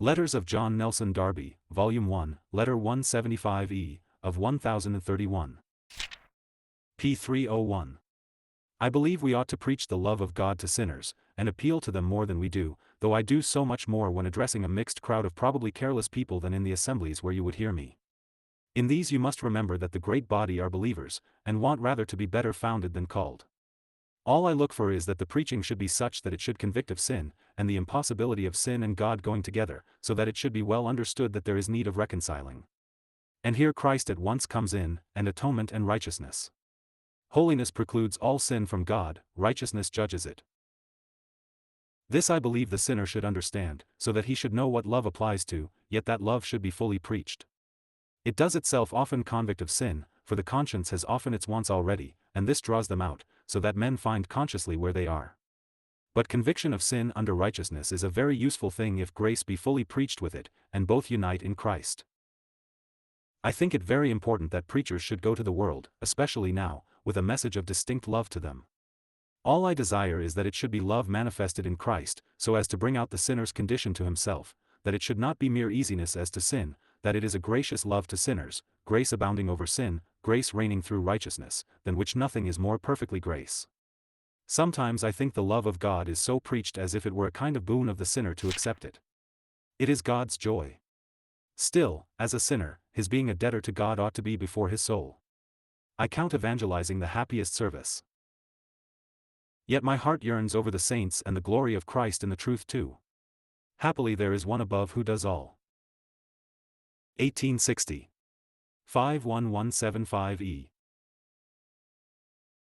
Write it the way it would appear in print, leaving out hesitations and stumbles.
Letters of John Nelson Darby, Volume 1, Letter 175E, of 1031. p. 301. I believe we ought to preach the love of God to sinners, and appeal to them more than we do, though I do so much more when addressing a mixed crowd of probably careless people than in the assemblies where you would hear me. In these you must remember that the great body are believers, and want rather to be better founded than called. All I look for is that the preaching should be such that it should convict of sin, and the impossibility of sin and God going together, so that it should be well understood that there is need of reconciling. And here Christ at once comes in, and atonement and righteousness. Holiness precludes all sin from God, righteousness judges it. This I believe the sinner should understand, so that he should know what love applies to, yet that love should be fully preached. It does itself often convict of sin, for the conscience has often its wants already, and this draws them out, so that men find consciously where they are. But conviction of sin under righteousness is a very useful thing if grace be fully preached with it, and both unite in Christ. I think it very important that preachers should go to the world, especially now, with a message of distinct love to them. All I desire is that it should be love manifested in Christ, so as to bring out the sinner's condition to himself, that it should not be mere easiness as to sin, that it is a gracious love to sinners, grace abounding over sin, grace reigning through righteousness, than which nothing is more perfectly grace. Sometimes I think the love of God is so preached as if it were a kind of boon of the sinner to accept it. It is God's joy. Still, as a sinner, his being a debtor to God ought to be before his soul. I count evangelizing the happiest service. Yet my heart yearns over the saints and the glory of Christ in the truth too. Happily there is one above who does all. 1860. 51175E